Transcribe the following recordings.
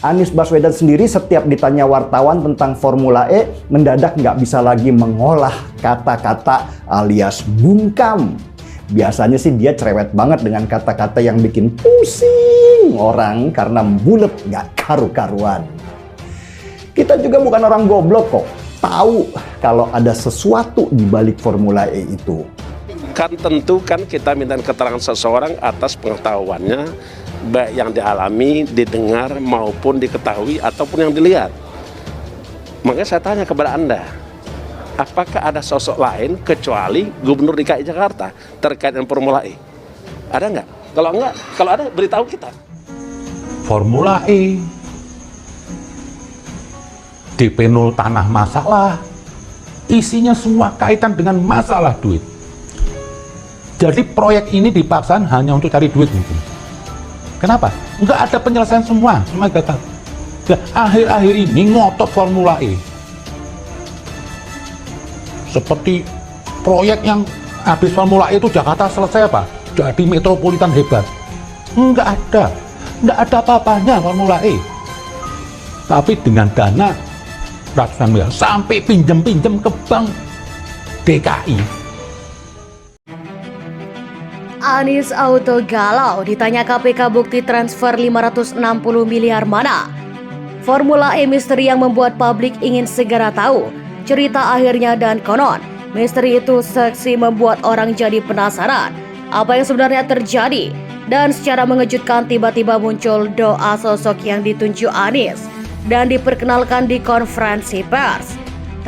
Anies Baswedan sendiri setiap ditanya wartawan tentang Formula E, mendadak nggak bisa lagi mengolah kata-kata alias bungkam. Biasanya sih dia cerewet banget dengan kata-kata yang bikin pusing orang karena bulet nggak karu-karuan. Kita juga bukan orang goblok kok, tahu kalau ada sesuatu di balik Formula E itu. Kan tentu kan kita minta keterangan seseorang atas pengetahuannya, baik yang dialami, didengar, maupun diketahui, ataupun yang dilihat. Makanya saya tanya kepada Anda, apakah ada sosok lain kecuali Gubernur DKI Jakarta terkait dengan Formula E? Ada nggak? Kalau enggak, kalau ada beritahu kita. Formula E, DP 0 tanah masalah, isinya semua kaitan dengan masalah duit. Jadi proyek ini dipaksakan hanya untuk cari duit mungkin. Kenapa? Nggak ada penyelesaian semua gagal. Nah, akhir-akhir ini ngotot Formula E. Seperti proyek yang habis Formula E itu Jakarta selesai apa? Jadi metropolitan hebat. Nggak ada apa-apanya Formula E. Tapi dengan dana ratusan miliar sampai pinjem-pinjem ke bank DKI. Anies auto galau ditanya KPK bukti transfer 560 miliar mana. Formula E misteri yang membuat publik ingin segera tahu cerita akhirnya, dan konon misteri itu seksi membuat orang jadi penasaran apa yang sebenarnya terjadi. Dan secara mengejutkan tiba-tiba muncul doa sosok yang ditunjuk Anies dan diperkenalkan di konferensi pers.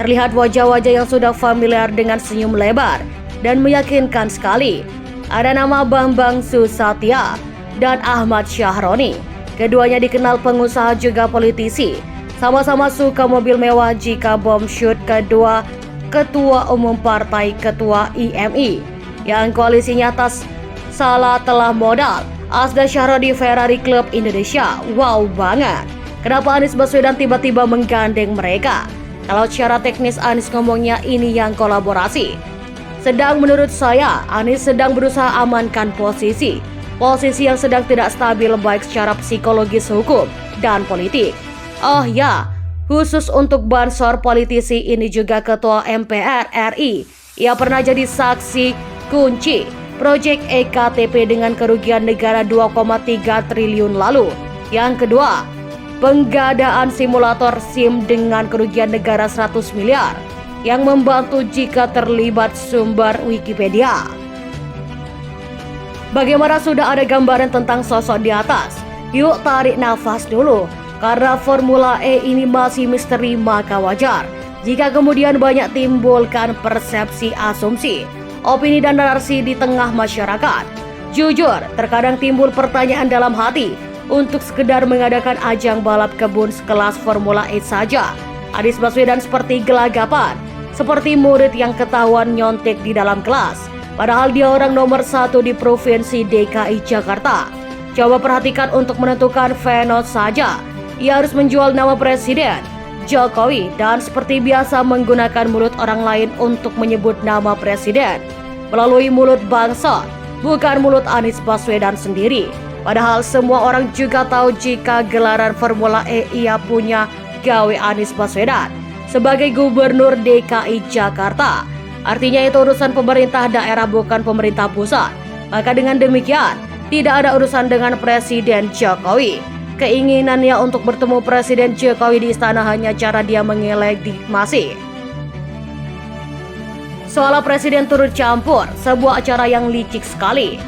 Terlihat wajah-wajah yang sudah familiar dengan senyum lebar dan meyakinkan sekali. Ada nama Bambang Susatya dan Ahmad Syahroni. Keduanya dikenal pengusaha juga politisi. Sama-sama suka mobil mewah jika bom shoot kedua Ketua Umum Partai Ketua IMI yang koalisinya atas salah telah modal. Asda Syahroni Ferrari Club Indonesia. Wow banget. Kenapa Anies Baswedan tiba-tiba menggandeng mereka? Kalau secara teknis Anies ngomongnya ini yang kolaborasi. Sedang menurut saya, Anies sedang berusaha amankan posisi yang sedang tidak stabil baik secara psikologis, hukum, dan politik. Oh ya, khusus untuk bansor politisi ini juga Ketua MPR RI. Ia pernah jadi saksi kunci proyek EKTP dengan kerugian negara 2,3 triliun lalu. Yang kedua, penggadaan simulator SIM dengan kerugian negara 100 miliar. Yang membantu jika terlibat sumber Wikipedia. Bagaimana sudah ada gambaran tentang sosok di atas? Yuk tarik nafas dulu. Karena Formula E ini masih misteri, maka wajar jika kemudian banyak timbulkan persepsi, asumsi, opini dan narasi di tengah masyarakat. Jujur, terkadang timbul pertanyaan dalam hati untuk sekedar mengadakan ajang balap kebun sekelas Formula E saja. Anies Baswedan seperti gelagapan, seperti murid yang ketahuan nyontek di dalam kelas, padahal dia orang nomor 1 di Provinsi DKI Jakarta. Coba perhatikan untuk menentukan venue saja, ia harus menjual nama Presiden Jokowi dan seperti biasa menggunakan mulut orang lain untuk menyebut nama Presiden melalui mulut bangsa, bukan mulut Anies Baswedan sendiri. Padahal semua orang juga tahu jika gelaran Formula E ia punya gawe Anies Baswedan sebagai Gubernur DKI Jakarta. Artinya itu urusan pemerintah daerah, bukan pemerintah pusat. Maka dengan demikian, tidak ada urusan dengan Presiden Jokowi. Keinginannya untuk bertemu Presiden Jokowi di istana hanya cara dia mengelegitimasi. Soal Presiden turut campur, sebuah acara yang licik sekali.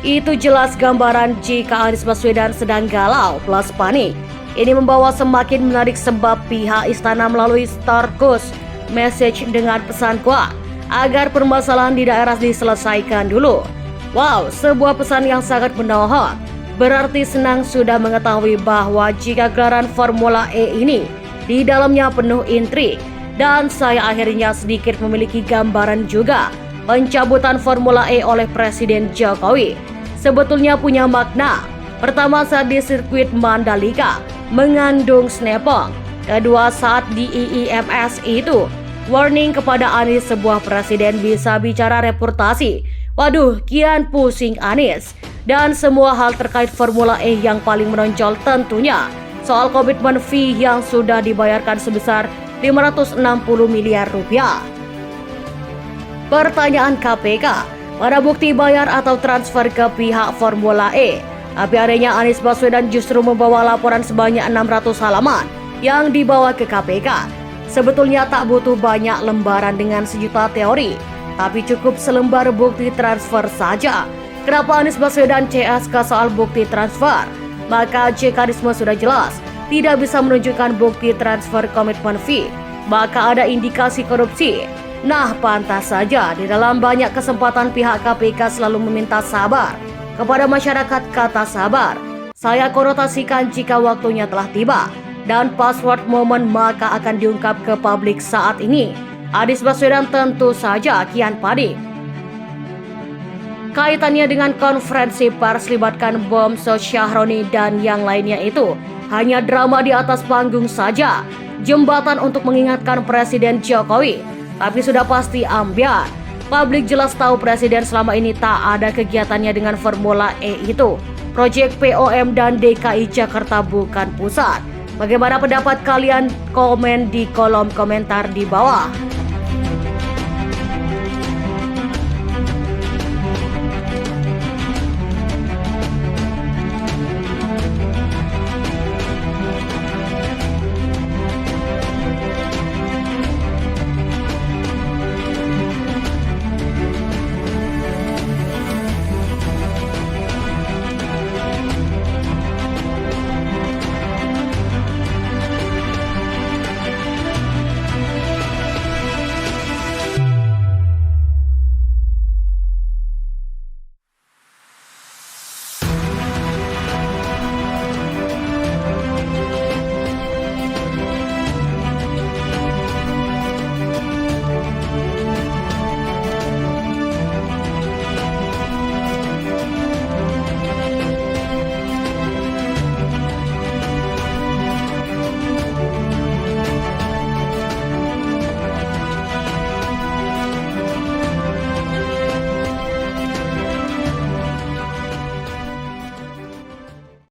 Itu jelas gambaran jika Anies Baswedan sedang galau plus panik. Ini membawa semakin menarik sebab pihak istana melalui Starkus message dengan pesan kuat agar permasalahan di daerah diselesaikan dulu. Wow, sebuah pesan yang sangat menohok. Berarti senang sudah mengetahui bahwa jika gelaran Formula E ini di dalamnya penuh intrik. Dan saya akhirnya sedikit memiliki gambaran juga. Pencabutan Formula E oleh Presiden Jokowi sebetulnya punya makna. Pertama, saat di sirkuit Mandalika mengandung snapong. Kedua, saat di IIMS itu warning kepada Anies, sebuah presiden bisa bicara reputasi. Waduh, kian pusing Anies. Dan semua hal terkait Formula E yang paling menonjol tentunya soal komitmen fee yang sudah dibayarkan sebesar 560 miliar rupiah. Pertanyaan KPK, mana bukti bayar atau transfer ke pihak Formula E? Tapi adanya Anies Baswedan justru membawa laporan sebanyak 600 halaman yang dibawa ke KPK. Sebetulnya tak butuh banyak lembaran dengan sejuta teori, tapi cukup selembar bukti transfer saja. Kenapa Anies Baswedan CSK soal bukti transfer? Maka jekadisme sudah jelas, tidak bisa menunjukkan bukti transfer komitmen fee, maka ada indikasi korupsi. Nah, pantas saja di dalam banyak kesempatan pihak KPK selalu meminta sabar kepada masyarakat. Kata sabar saya konotasikan jika waktunya telah tiba dan password momen maka akan diungkap ke publik. Saat ini Anies Baswedan tentu saja kian panik. Kaitannya dengan konferensi pers libatkan bom Syahroni dan yang lainnya itu hanya drama di atas panggung saja, jembatan untuk mengingatkan Presiden Jokowi, tapi sudah pasti ambiar. Publik jelas tahu Presiden selama ini tak ada kegiatannya dengan Formula E itu. Proyek POM dan DKI Jakarta bukan pusat. Bagaimana pendapat kalian? Komen di kolom komentar di bawah.